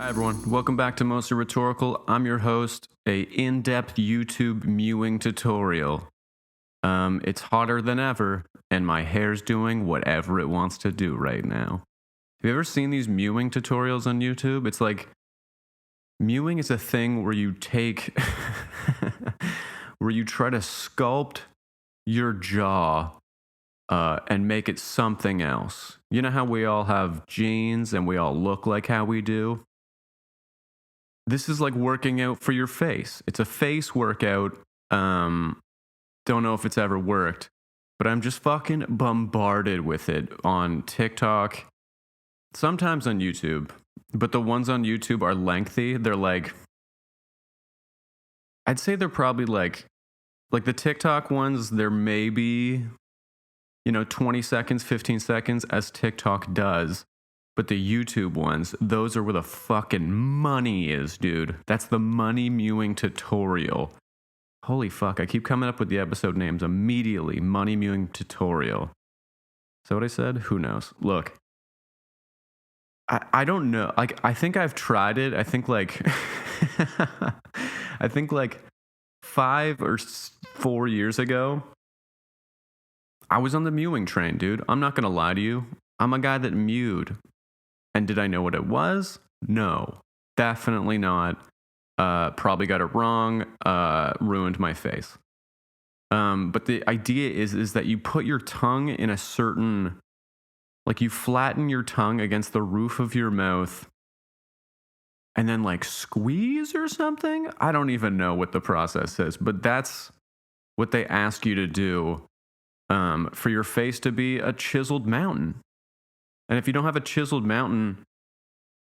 Hi everyone, welcome back to Mostly Rhetorical. I'm your host, a in-depth YouTube mewing tutorial. It's hotter than ever, and my hair's doing whatever it wants to do right now. Have you ever seen these mewing tutorials on YouTube? It's like, mewing is a thing where you take, where you try to sculpt your jaw and make it something else. You know how we all have genes and we all look like how we do? This is like working out for your face. It's a face workout. Don't know if it's ever worked, but I'm just fucking bombarded with it on TikTok, sometimes on YouTube. But the ones on YouTube are lengthy. They're like, I'd say they're probably like the TikTok ones, they're maybe, 20 seconds, 15 seconds, as TikTok does. But the YouTube ones, those are where the fucking money is, dude. That's the money mewing tutorial. Holy fuck, I keep coming up with the episode names immediately. Money mewing tutorial. Is that what I said? Who knows? Look, I don't know. Like, I think I've tried it. I think like 5 or 4 years ago, I was on the mewing train, dude. I'm not gonna lie to you. I'm a guy that mewed. And did I know what it was? No, definitely not. Probably got it wrong. Ruined my face. But the idea is that you put your tongue in a certain, like you flatten your tongue against the roof of your mouth and then like squeeze or something. I don't even know what the process is, but that's what they ask you to do for your face to be a chiseled mountain. And if you don't have a chiseled mountain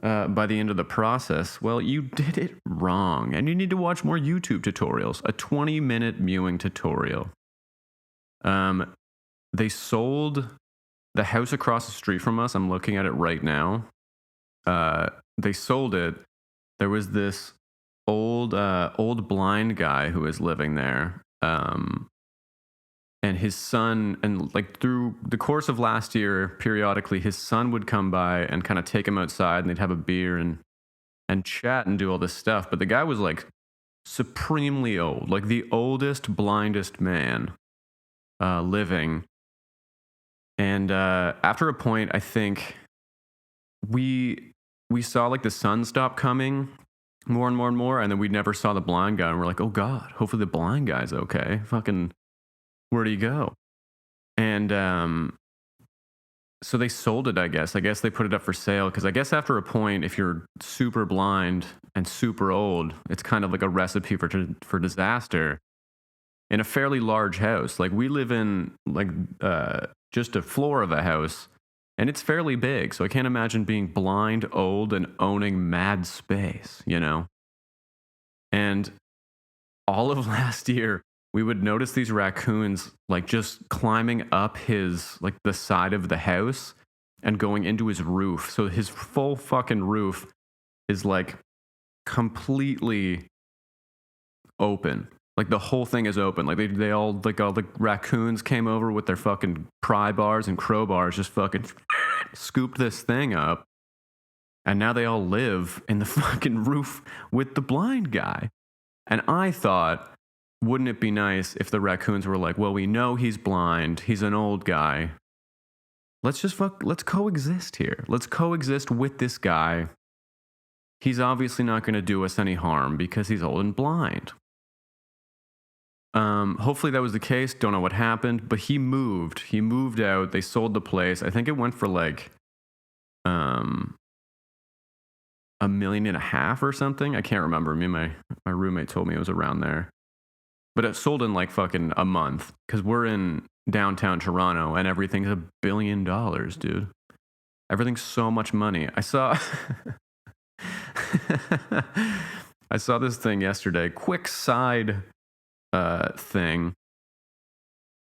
by the end of the process, well, you did it wrong. And you need to watch more YouTube tutorials. A 20-minute mewing tutorial. They sold the house across the street from us. I'm looking at it right now. They sold it. There was this old blind guy who was living there. And his son, and like through the course of last year, periodically, his son would come by and kind of take him outside and they'd have a beer and chat and do all this stuff. But the guy was like supremely old, like the oldest, blindest man living. And after a point, I think we saw like the sun stop coming more and more and more. And then we never saw the blind guy. And we're like, oh God, hopefully the blind guy's okay. Fucking, where'd he go? And so they sold it, I guess. I guess they put it up for sale because I guess after a point, if you're super blind and super old, it's kind of like a recipe for disaster in a fairly large house. Like we live in like just a floor of a house and it's fairly big. So I can't imagine being blind, old, and owning mad space, And all of last year, we would notice these raccoons like just climbing up his, like the side of the house and going into his roof. So his full fucking roof is like completely open. Like the whole thing is open. Like they all, like all the raccoons came over with their fucking pry bars and crowbars, just fucking scooped this thing up. And now they all live in the fucking roof with the blind guy. And I thought, wouldn't it be nice if the raccoons were like, well, we know he's blind. He's an old guy. Let's coexist here. Let's coexist with this guy. He's obviously not going to do us any harm because he's old and blind. Hopefully that was the case. Don't know what happened, but he moved. He moved out. They sold the place. I think it went for like $1.5 million or something. I can't remember. Me and my roommate told me it was around there. But it sold in like fucking a month because we're in downtown Toronto and everything's $1 billion, dude. Everything's so much money. I saw this thing yesterday. Quick side thing.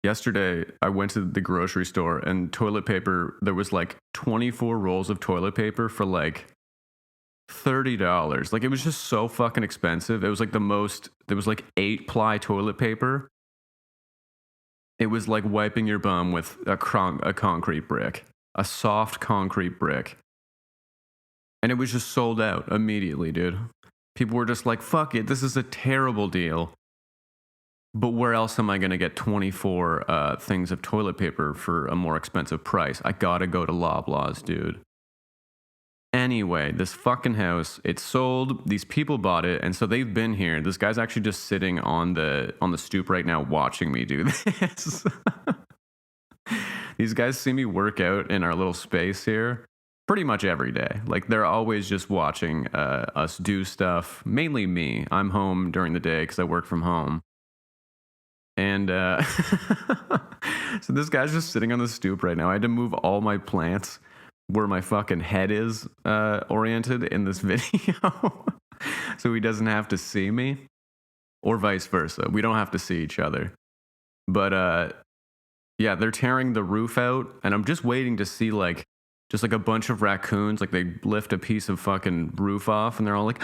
Yesterday, I went to the grocery store and toilet paper, there was like 24 rolls of toilet paper for like $30. Like it was just so fucking expensive. It was like there was like 8-ply toilet paper. It was like wiping your bum with a concrete brick, a soft concrete brick. And it was just sold out immediately, dude. People were just like, fuck it, this is a terrible deal. But where else am I going to get 24 things of toilet paper for a more expensive price? I gotta go to Loblaws, dude. Anyway, this fucking house, it's sold. These people bought it, and so they've been here. This guy's actually just sitting on the stoop right now watching me do this. These guys see me work out in our little space here pretty much every day. Like, they're always just watching us do stuff. Mainly me. I'm home during the day because I work from home. And so this guy's just sitting on the stoop right now. I had to move all my plants where my fucking head is oriented in this video. So he doesn't have to see me, or vice versa. We don't have to see each other. But yeah, they're tearing the roof out, and I'm just waiting to see like just like a bunch of raccoons. Like, they lift a piece of fucking roof off, and they're all like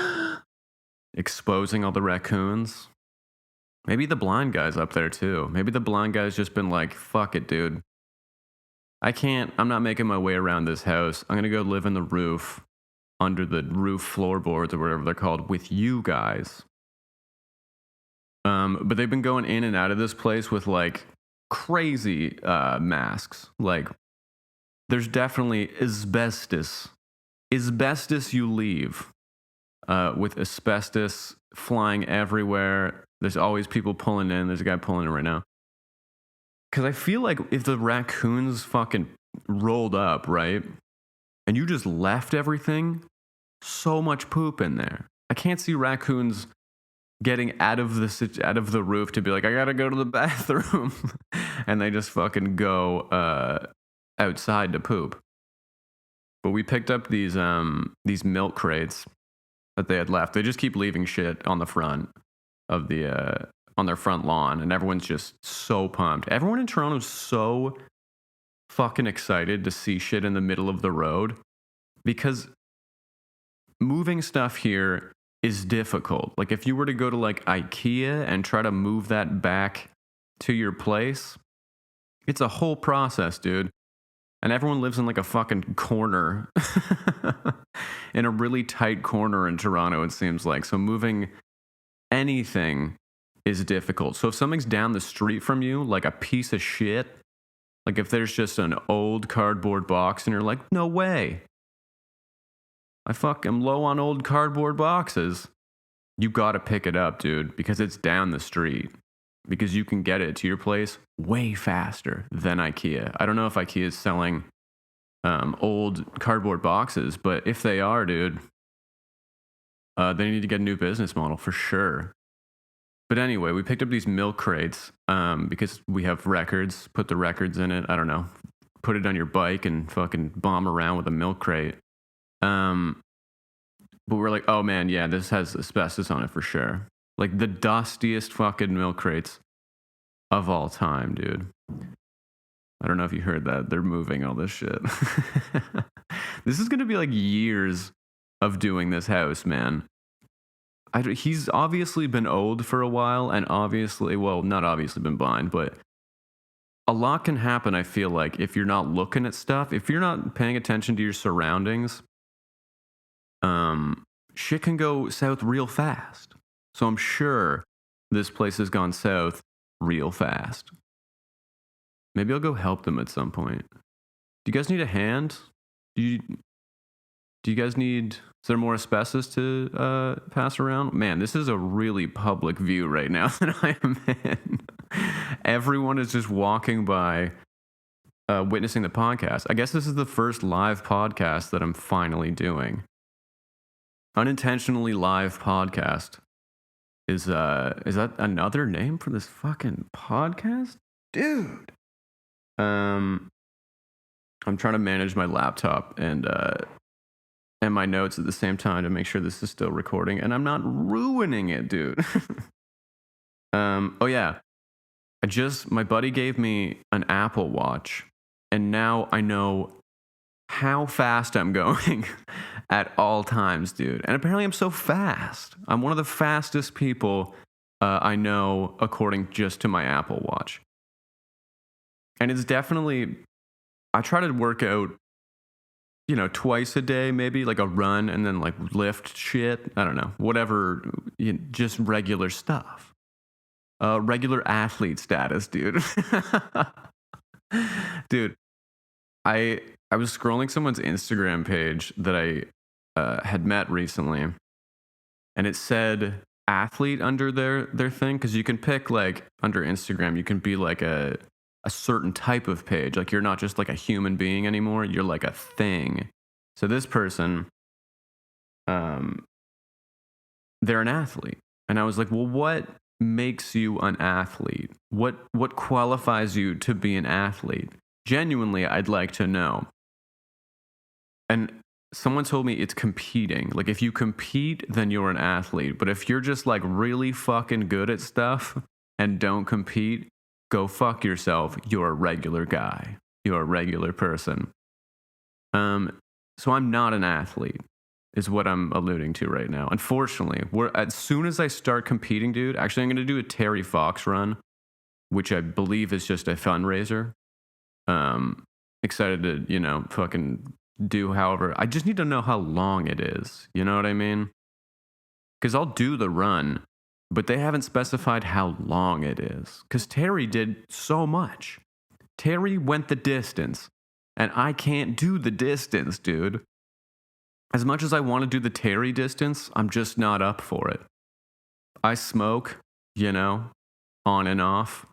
exposing all the raccoons. Maybe the blind guy's up there too. Maybe the blind guy's just been like, fuck it, dude. I'm not making my way around this house. I'm going to go live in the roof, under the roof floorboards or whatever they're called, with you guys. But they've been going in and out of this place with like crazy masks. Like, there's definitely asbestos. Asbestos you leave. With asbestos flying everywhere. There's always people pulling in. There's a guy pulling in right now. Because I feel like if the raccoons fucking rolled up, right, and you just left everything, so much poop in there. I can't see raccoons getting out of the roof to be like, I gotta go to the bathroom, and they just fucking go outside to poop. But we picked up these milk crates that they had left. They just keep leaving shit on the front of the on their front lawn, and everyone's just so pumped. Everyone in Toronto's so fucking excited to see shit in the middle of the road, because moving stuff here is difficult. Like, if you were to go to like IKEA and try to move that back to your place, it's a whole process, dude. And everyone lives in like a fucking corner in a really tight corner in Toronto, it seems like. So moving anything is difficult. So if something's down the street from you, like a piece of shit, like if there's just an old cardboard box and you're like, no way, I'm low on old cardboard boxes, you gotta pick it up, dude, because it's down the street. Because you can get it to your place way faster than IKEA. I don't know if IKEA is selling old cardboard boxes, but if they are, dude, they need to get a new business model for sure. But anyway, we picked up these milk crates because we have records. Put the records in it. I don't know. Put it on your bike and fucking bomb around with a milk crate. But we're like, oh man, yeah, this has asbestos on it for sure. Like the dustiest fucking milk crates of all time, dude. I don't know if you heard that. They're moving all this shit. This is going to be like years of doing this house, man. He's obviously been old for a while, and obviously, well, not obviously been blind, but a lot can happen, I feel like, if you're not looking at stuff, if you're not paying attention to your surroundings, shit can go south real fast. So I'm sure this place has gone south real fast. Maybe I'll go help them at some point. Do you guys need a hand? Do you guys need... Is there more asbestos to pass around? Man, this is a really public view right now that I am in. Everyone is just walking by, witnessing the podcast. I guess this is the first live podcast that I'm finally doing. Unintentionally live podcast. Is that another name for this fucking podcast? Dude. I'm trying to manage my laptop and my notes at the same time to make sure this is still recording, and I'm not ruining it, dude. Oh yeah. My buddy gave me an Apple Watch, and now I know how fast I'm going at all times, dude. And apparently I'm so fast. I'm one of the fastest people I know, according just to my Apple Watch. And it's definitely, I try to work out twice a day, maybe like a run and then like lift shit. I don't know, whatever, just regular stuff. Regular athlete status, dude. Dude, I I was scrolling someone's Instagram page that I had met recently, and it said athlete under their thing because you can pick like under Instagram, you can be like a certain type of page. Like you're not just like a human being anymore. You're like a thing. So this person, um, they're an athlete, and I was like, well, what makes you an athlete? What qualifies you to be an athlete? Genuinely, I'd like to know. And someone told me it's competing. Like if you compete, then you're an athlete. But if you're just like really fucking good at stuff and don't compete, go fuck yourself. You're a regular guy. You're a regular person. So I'm not an athlete, is what I'm alluding to right now. Unfortunately, as soon as I start competing, dude, actually I'm gonna do a Terry Fox run, which I believe is just a fundraiser. Excited to, fucking do however. I just need to know how long it is. You know what I mean? Because I'll do the run, but they haven't specified how long it is. Because Terry did so much. Terry went the distance, and I can't do the distance, dude. As much as I want to do the Terry distance, I'm just not up for it. I smoke, on and off.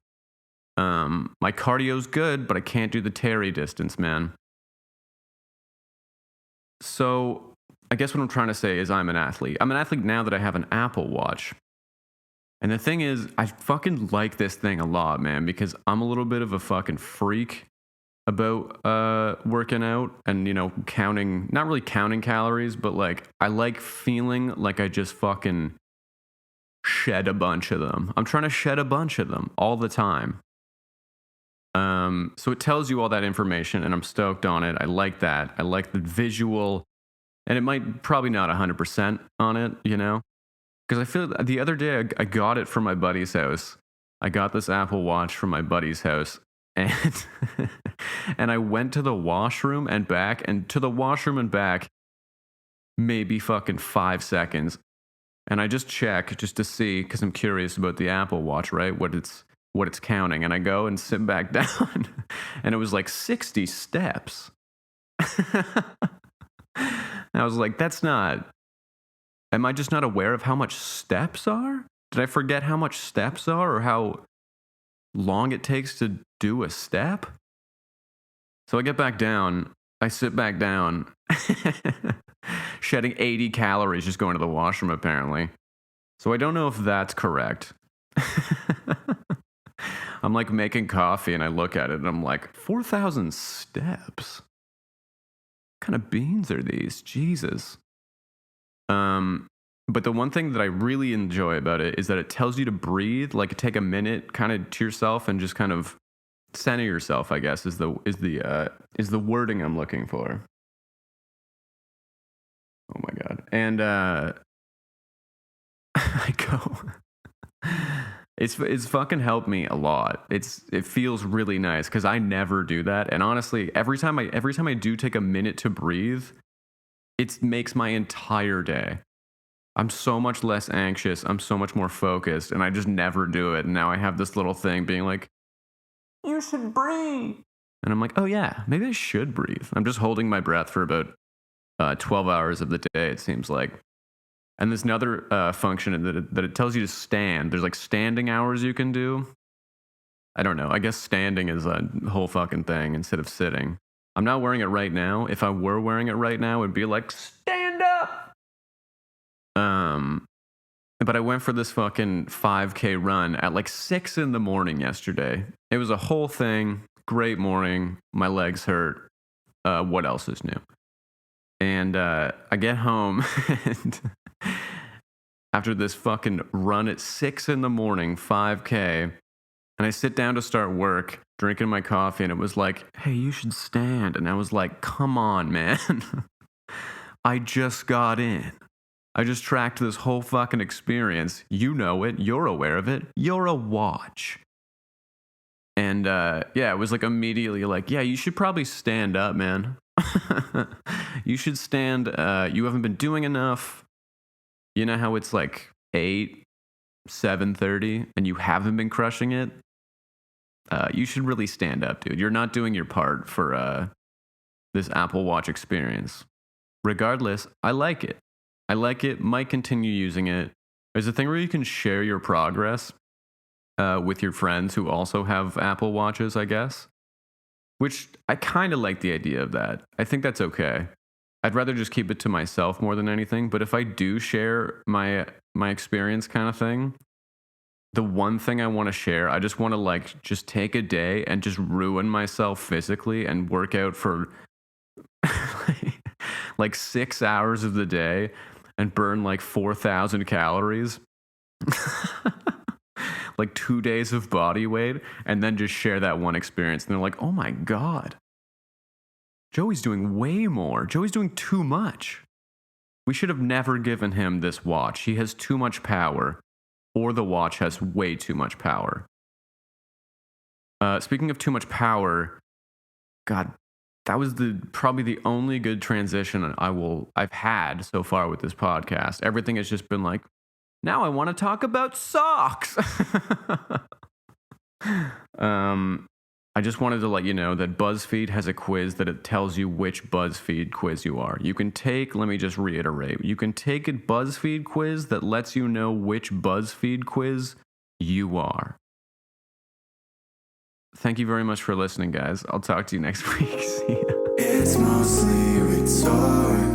My cardio's good, but I can't do the Terry distance, man. So I guess what I'm trying to say is I'm an athlete. I'm an athlete now that I have an Apple Watch. And the thing is, I fucking like this thing a lot, man, because I'm a little bit of a fucking freak about working out and, counting, not really counting calories, but like I like feeling like I just fucking shed a bunch of them. I'm trying to shed a bunch of them all the time. So it tells you all that information, and I'm stoked on it. I like that. I like the visual, and it might probably not 100% on it, because I feel the other day I got it from my buddy's house. I got this Apple Watch from my buddy's house, and and I went to the washroom and back, maybe fucking 5 seconds, and I just check just to see because I'm curious about the Apple Watch, right? What it's counting, and I go and sit back down, and it was like 60 steps. And I was like, am I just not aware of how much steps are? Did I forget how much steps are or how long it takes to do a step? So I get back down, I sit back down, shedding 80 calories just going to the washroom apparently. So I don't know if that's correct. I'm like making coffee and I look at it and I'm like, 4,000 steps? What kind of beans are these? Jesus. But the one thing that I really enjoy about it is that it tells you to breathe, like take a minute kind of to yourself and just kind of center yourself, I guess, is the wording I'm looking for. Oh my God. And I go It's fucking helped me a lot. It feels really nice because I never do that. And honestly, every time I do take a minute to breathe, it makes my entire day. I'm so much less anxious. I'm so much more focused, and I just never do it. And now I have this little thing being like, "You should breathe," and I'm like, "Oh yeah, maybe I should breathe." I'm just holding my breath for about 12 hours of the day. It seems like. And there's another function that it tells you to stand. There's like standing hours you can do. I don't know. I guess standing is a whole fucking thing instead of sitting. I'm not wearing it right now. If I were wearing it right now, it'd be like, stand up. But I went for this fucking 5K run at like 6 a.m. yesterday. It was a whole thing. Great morning. My legs hurt. What else is new? And I get home and after this fucking run at 6 a.m, 5K, and I sit down to start work, drinking my coffee, and it was like, hey, you should stand. And I was like, come on, man. I just got in. I just tracked this whole fucking experience. You know it. You're aware of it. You're a watch. And yeah, it was like immediately like, yeah, you should probably stand up, man. You should stand. You haven't been doing enough. You know how it's like 8, 7:30, and you haven't been crushing it? You should really stand up, dude. You're not doing your part for this Apple Watch experience. Regardless, I like it. I like it. Might continue using it. There's a thing where you can share your progress with your friends who also have Apple Watches, I guess. Which I kind of like the idea of that. I think that's okay. I'd rather just keep it to myself more than anything. But if I do share my experience kind of thing, the one thing I want to share, I just want to like just take a day and just ruin myself physically and work out for like 6 hours of the day and burn like 4,000 calories. Like 2 days of body weight, and then just share that one experience. And they're like, oh my God, Joey's doing way more. Joey's doing too much. We should have never given him this watch. He has too much power, or the watch has way too much power. Speaking of too much power, God, that was probably the only good transition I've had so far with this podcast. Everything has just been like, now I want to talk about socks. I just wanted to let you know that BuzzFeed has a quiz that it tells you which BuzzFeed quiz you are. You can take, let me just reiterate, you can take a BuzzFeed quiz that lets you know which BuzzFeed quiz you are. Thank you very much for listening, guys. I'll talk to you next week. See ya. It's mostly rhetorical.